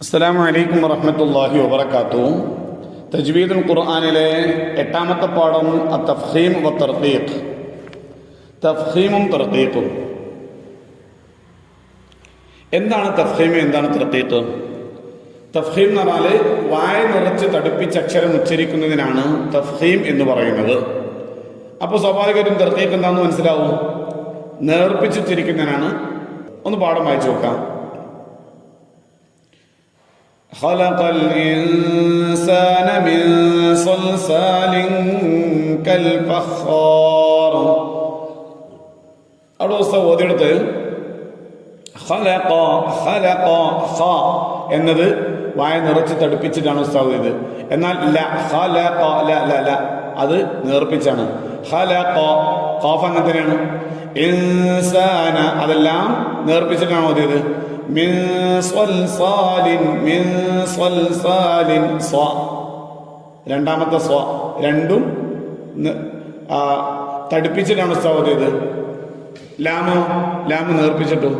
അസ്സലാമു അലൈക്കും വറഹ്മത്തുള്ളാഹി വബറകാതുഹു. തജ്വീദുൽ ഖുർആനിലെ 8ാമത്തെ പാഠം അത്തഫ്ഹീം വ തർഖീഖ്. തഫ്ഹീമും തർഖീഖും. എന്താണ് തഫ്ഹീം, എന്താണ് തർഖീഖ്? തഫ്ഹീം എന്ന് പറഞ്ഞാൽ വായ നിറച്ച് തടുപ്പിച്ച് അക്ഷരം ഉച്ചരിക്കുന്നതിനാണ് തഫ്ഹീം എന്ന് പറയുന്നത്. അപ്പോൾ സ്വാഭാവികമായിട്ടും തർഖീഖ് എന്താണെന്ന് മനസ്സിലാവും. നേർപ്പിച്ചുച്ചരിക്കുന്നതിനാണ്. ഒന്ന് പാഠം വായിച്ചു നോക്കാം. خلق الإنسان من صلصال كالفخار. അവിടെ പുസ്തകം ഓതിയെടുത്ത് ഖലഖ ഖലഖ ഖ എന്നത് വായ നിറച്ച് തടുപ്പിച്ചിട്ടാണ് ഉസ്താദ് ഇത്. എന്നാൽ ല ഖലഖ ല ല ല അത് നേർപ്പിച്ചാണ്. ഖലഖ ഖാഫ് അങ്ങനെ തന്നെയാണ്. ഇൻസാന അതെല്ലാം നേർപ്പിച്ചിട്ടാണ് ഓതിയത്. മിൻ സ്വൽസാലിൻ മിൻ സ്വൽസാലിൻ സ്വ രണ്ടാമത്തെ സ്വ രണ്ടും തടുപ്പിച്ചിട്ടാണ് ഉസ്താദ് ഓതിയത്. ലാമോ ലാമ് നേർപ്പിച്ചിട്ടും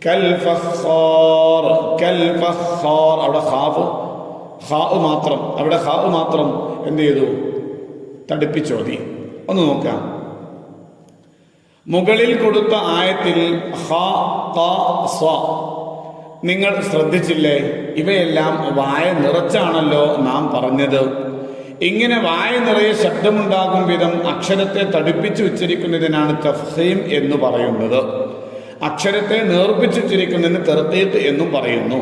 കൽ ഫഖാർ കൽ ഫഖാർ അവിടെ ഖാഫ് ഖാ മാത്രം അവിടെ ഖാ മാത്രം എന്ത് ചെയ്തു? തടുപ്പിച്ചോതി. ഒന്ന് നോക്കാം. മുകളിൽ കൊടുത്ത ആയത്തിൽ ഖ ഖ സ്വ നിങ്ങൾ ശ്രദ്ധിച്ചില്ലേ? ഇവയെല്ലാം വായ നിറച്ചാണല്ലോ നാം പറഞ്ഞത്. ഇങ്ങനെ വായ നിറയെ ശബ്ദമുണ്ടാകും വിധം അക്ഷരത്തെ തടുപ്പിച്ച് ഉച്ചരിക്കുന്നതിനാണ് തഫ്ഹീം എന്ന് പറയുന്നത്. അക്ഷരത്തെ നേർപ്പിച്ചുച്ചരിക്കുന്നതിന് തർഖീഖ് എന്നും പറയുന്നു.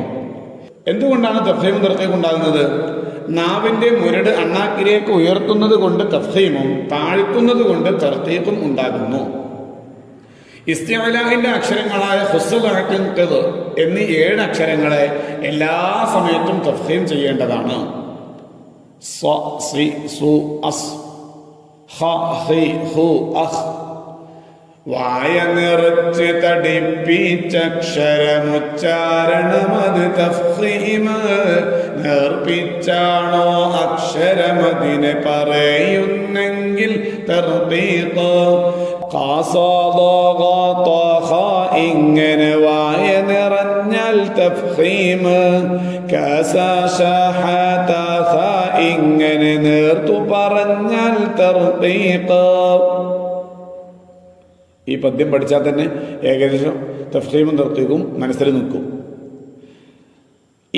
എന്തുകൊണ്ടാണ് തഫ്ഹീമും തർഖീഖും ഉണ്ടാകുന്നത്? നാവിന്റെ മുരട് അണ്ണാക്കിലേക്ക് ഉയർത്തുന്നത് കൊണ്ട് തഫ്ഹീമും താഴ്ത്തുന്നത് കൊണ്ട് തർഖീഖും ഉണ്ടാകുന്നു. ഇസ്തിഅലാഹിന്റെ അക്ഷരങ്ങളായ ഹുസ്സുൽ എന്നീ 7 അക്ഷരങ്ങളെ എല്ലാ സമയത്തും തഫ്ഹീം ചെയ്യേണ്ടതാണ്. സ്വ സി സു അസ് ഹ ഹി ഹു അഹ്. വായ നിറച്ച് തടിപ്പിച്ചക്ഷരമുച്ചാരണമത് തഫ്ഹീം. നേർപ്പിച്ചാണോ അക്ഷരമതിനെ പറയുന്നെങ്കിൽ തർഖീഖ്. ഇങ്ങനെ വായ നിറഞ്ഞാൽ തഫ്ഹീം. ഇങ്ങനെ നേർത്തു പറഞ്ഞാൽ തർഖീഖ്. ഈ പദ്യം പഠിച്ചാൽ തന്നെ ഏകദേശം തഫ്ഹീമും തർഖീഖും മനസ്സിൽ നിൽക്കും.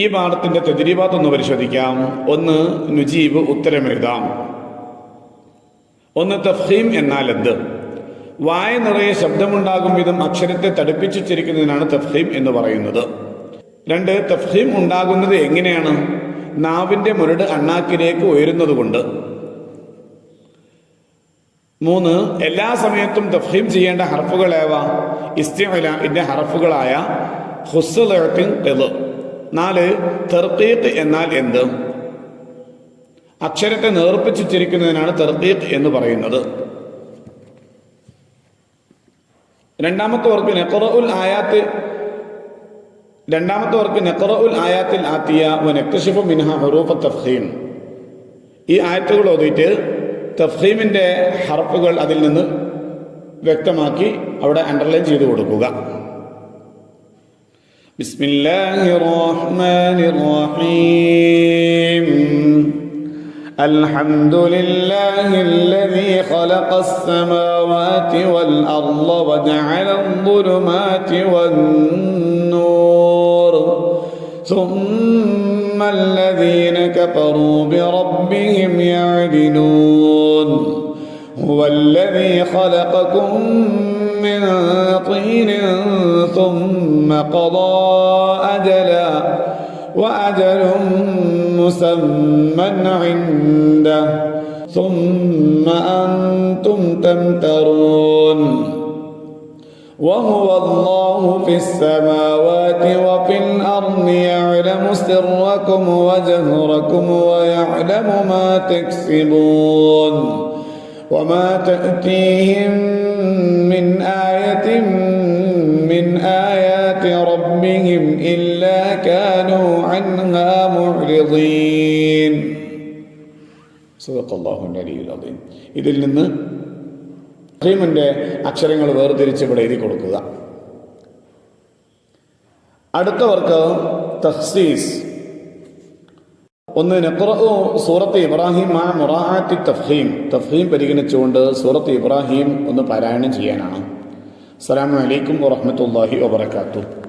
ഈ പാഠത്തിന്റെ തദ്രീബാത്ത് ഒന്ന് പരിശോധിക്കാം. ഒന്ന് നുജീബ് ഉത്തരമെഴുതാം. ഒന്ന് തഫ്ഹീം എന്നാൽ എന്ത്? വായ നിറയെ ശബ്ദമുണ്ടാകും വിധം അക്ഷരത്തെ തടുപ്പിച്ചുച്ചരിക്കുന്നതിനാണ് തഫ്ഹീം എന്ന് പറയുന്നത്. 2 തഫ്ഹീം ഉണ്ടാകുന്നത് എങ്ങനെയാണ്? നാവിന്റെ മുരട് അണ്ണാക്കിലേക്ക് ഉയരുന്നത് കൊണ്ട്. 3 എല്ലാ സമയത്തും തഫ്ഹീം ചെയ്യേണ്ട ഹർഫുകളേവ? ഇസ്തിഅലാന്റെ ഹർഫുകളായ ഹുസ്സുൽ 4 തർഖീഖ് എന്നാൽ എന്ത്? അക്ഷരത്തെ നേർപ്പിച്ചുച്ചരിക്കുന്നതിനാണ് തർഖീഖ് എന്ന് പറയുന്നത്. രണ്ടാമത്തെ വർക്ക് നഖറഉൽ ആയാത്തിൽ ആത്തിയ വ നക്തശിഫു മിൻഹ ഹുറൂഫ് തഫ്ഹീം. ഈ ആയത്തുകൾ ഓതിയിട്ട് തഫ്ഹീമിന്റെ ഹർഫുകൾ അതിൽ നിന്ന് വ്യക്തമാക്കി അവിടെ അണ്ടർലൈൻ ചെയ്തു കൊടുക്കുക. ബിസ്മില്ലാഹിർ റഹ്മാനിർ റഹീം. الحمد لله الذي خلق السماوات والأرض وجعل الظلمات والنور ثم الذين كفروا بربهم يعدلون. هو الذي خلقكم من طين ثم قضى أجلا وأجل مسمى عنده ثم أنتم تمترون. وهو الله في السماوات وفي الأرض يعلم سركم وجهركم ويعلم ما تكسبون. وما تأتيهم من آية من آيات ربهم إلا كانوا عنها معرضين. صدق الله العلي العظيم. ഇതിൽ നിന്ന് തഫ്ഹീമിന്റെ അക്ഷരങ്ങൾ വേർതിരിച്ച് ഇവിടെ എഴുതി കൊടുക്കുക. അടുത്തവർക്ക് തഖ്സീസ്. ഒന്ന്, നഖ്റഉ സൂറത്ത് ഇബ്രാഹിം മഅ മുറാഅത്തി തഫ്ഹീം, തഫ്ഹീം പരിഗണിച്ചുകൊണ്ട് സൂറത്ത് ഇബ്രാഹിം ഒന്ന് പാരായണം ചെയ്യാനാണ്. അസ്സലാമു അലൈക്കും വറഹ്മത്തുള്ളാഹി വബറകാതുഹു.